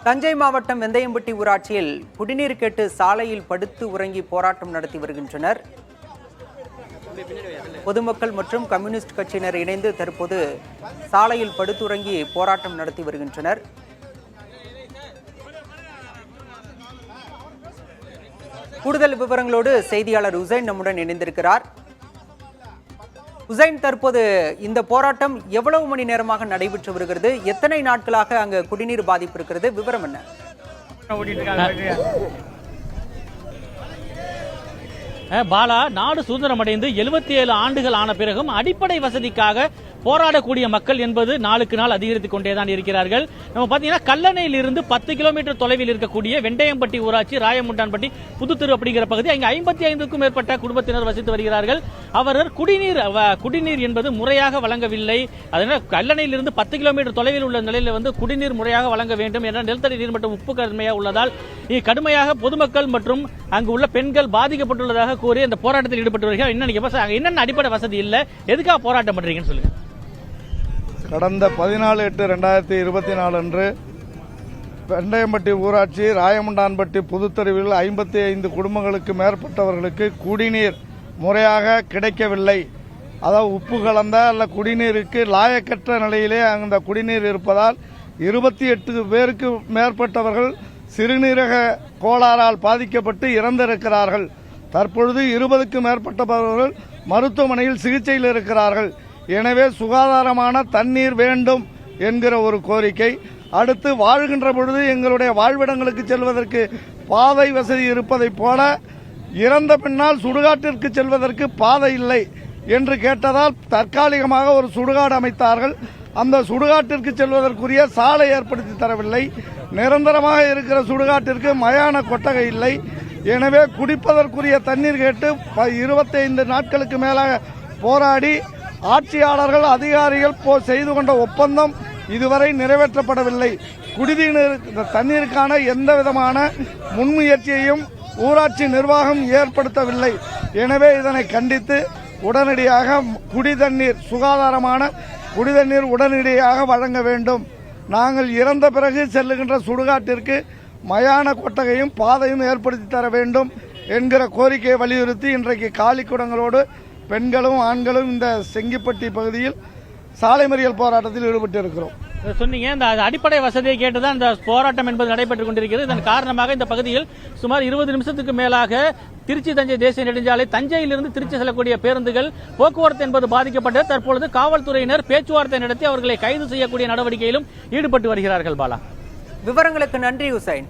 தஞ்சை மாவட்டம் வெந்தயம்பட்டி ஊராட்சியில் குடிநீர் கேட்டு சாலையில் படுத்து உறங்கி போராட்டம் நடத்தி வருகின்றனர். பொதுமக்கள் மற்றும் கம்யூனிஸ்ட் கட்சியினர் இணைந்து தற்போது சாலையில் படுத்துறங்கி போராட்டம் நடத்தி வருகின்றனர். கூடுதல் விவரங்களோடு செய்தியாளர் உசைன் நம்முடன் இணைந்திருக்கிறார். உசைன், தற்போது இந்த போராட்டம் எவ்வளவு மணி நேரமாக நடைபெற்று வருகிறது? எத்தனை நாட்களாக அங்கு குடிநீர் பாதிப்பு இருக்கிறது? விவரம் என்ன? பாலா, நாடு சுதந்திரம் அடைந்து 77 ஆண்டுகள் ஆன பிறகும் அடிப்படை வசதிக்காக போராடக்கூடிய மக்கள் என்பது நாளுக்கு நாள் அதிகரித்துக் கொண்டேதான் இருக்கிறார்கள். நம்ம பாத்தீங்கன்னா கல்லணையில் இருந்து 10 கிலோமீட்டர் தொலைவில் இருக்கக்கூடிய வெந்தயம்பட்டி ஊராட்சி, ராயமுண்டான்பட்டி, புதுத்தெரு அப்படிங்கிற பகுதி, அங்கே 55க்கும் மேற்பட்ட குடும்பத்தினர் வசித்து வருகிறார்கள். அவர்கள் குடிநீர் என்பது முறையாக வழங்கவில்லை. அதனால் கல்லணையில் இருந்து 10 கிலோமீட்டர் தொலைவில் உள்ள நிலையில் குடிநீர் முறையாக வழங்க வேண்டும் என்ற நிலத்தடி நீர் மட்டம் உப்பு கடுமையாக உள்ளதால் கடுமையாக பொதுமக்கள் மற்றும் அங்கு உள்ள பெண்கள் பாதிக்கப்பட்டுள்ளதாக கூறி அந்த போராட்டத்தில் ஈடுபட்டு வருகிறார்கள். என்னென்ன அடிப்படை வசதி இல்லை, எதுக்காக போராட்டம் பண்றீங்கன்னு சொல்லுங்க. கடந்த 14/8/2024 அன்று வெந்தயம்பட்டி ஊராட்சி, ராயமுண்டான்பட்டி, புதுத்தெருவில் 55 குடும்பங்களுக்கு மேற்பட்டவர்களுக்கு குடிநீர் முறையாக கிடைக்கவில்லை. அதாவது உப்பு கலந்த அல்ல குடிநீருக்கு லாயக்கற்ற நிலையிலே அந்த குடிநீர் இருப்பதால் 28 பேருக்கு மேற்பட்டவர்கள் சிறுநீரக கோளாறால் பாதிக்கப்பட்டு இறந்திருக்கிறார்கள். தற்பொழுது 20க்கும் மேற்பட்டவர்கள் மருத்துவமனையில் சிகிச்சையில் இருக்கிறார்கள். எனவே சுகாதாரமான தண்ணீர் வேண்டும் என்கிற ஒரு கோரிக்கை. அடுத்து, வாழ்கின்ற பொழுது எங்களுடைய வாழ்விடங்களுக்கு செல்வதற்கு பாதை வசதி இருப்பதைப் போல இறந்த பின்னால் சுடுகாட்டிற்கு செல்வதற்கு பாதை இல்லை என்று கேட்டதால் தற்காலிகமாக ஒரு சுடுகாடு அமைத்தார்கள். அந்த சுடுகாட்டிற்கு செல்வதற்குரிய சாலை ஏற்படுத்தி தரவில்லை. நிரந்தரமாக இருக்கிற சுடுகாட்டிற்கு மயான கொட்டகை இல்லை. எனவே குடிப்பதற்குரிய தண்ணீர் கேட்டு 25 நாட்களுக்கு மேலாக போராடி ஆட்சியாளர்கள், அதிகாரிகள் செய்து கொண்ட ஒப்பந்தம் இதுவரை நிறைவேற்றப்படவில்லை. குடிநீர் தண்ணீருக்கான எந்த விதமான முன்முயற்சியையும் ஊராட்சி நிர்வாகம் ஏற்படுத்தவில்லை. எனவே இதனை கண்டித்து உடனடியாக குடிதண்ணீர், சுகாதாரமான குடிதண்ணீர் உடனடியாக வழங்க வேண்டும். நாங்கள் இறந்த பிறகு செல்லுகின்ற சுடுகாட்டிற்கு மயான கொட்டகையும் பாதையும் ஏற்படுத்தி தர வேண்டும் என்கிற கோரிக்கையை வலியுறுத்தி இன்றைக்கு காலிக்குடங்களோடு பெண்களும் ஆண்களும் இந்த செங்கிப்பட்டி பகுதியில் சாலை மறியல் போராட்டத்தில் ஈடுபட்டு இருக்கிறோம். சொன்னீங்க, இந்த அடிப்படை வசதியை கேட்டுதான் இந்த போராட்டம் என்பது நடைபெற்றுக் கொண்டிருக்கிறது. இதன் காரணமாக இந்த பகுதியில் சுமார் 20 நிமிஷத்துக்கு மேலாக திருச்சி தஞ்சை தேசிய நெடுஞ்சாலை, தஞ்சையிலிருந்து திருச்சி செல்லக்கூடிய பேருந்துகள் போக்குவரத்து என்பது பாதிக்கப்பட்டு தற்பொழுது காவல்துறையினர் பேச்சுவார்த்தை நடத்தி அவர்களை கைது செய்யக்கூடிய நடவடிக்கையிலும் ஈடுபட்டு வருகிறார்கள். பாலா, விவரங்களுக்கு நன்றி உசைன்.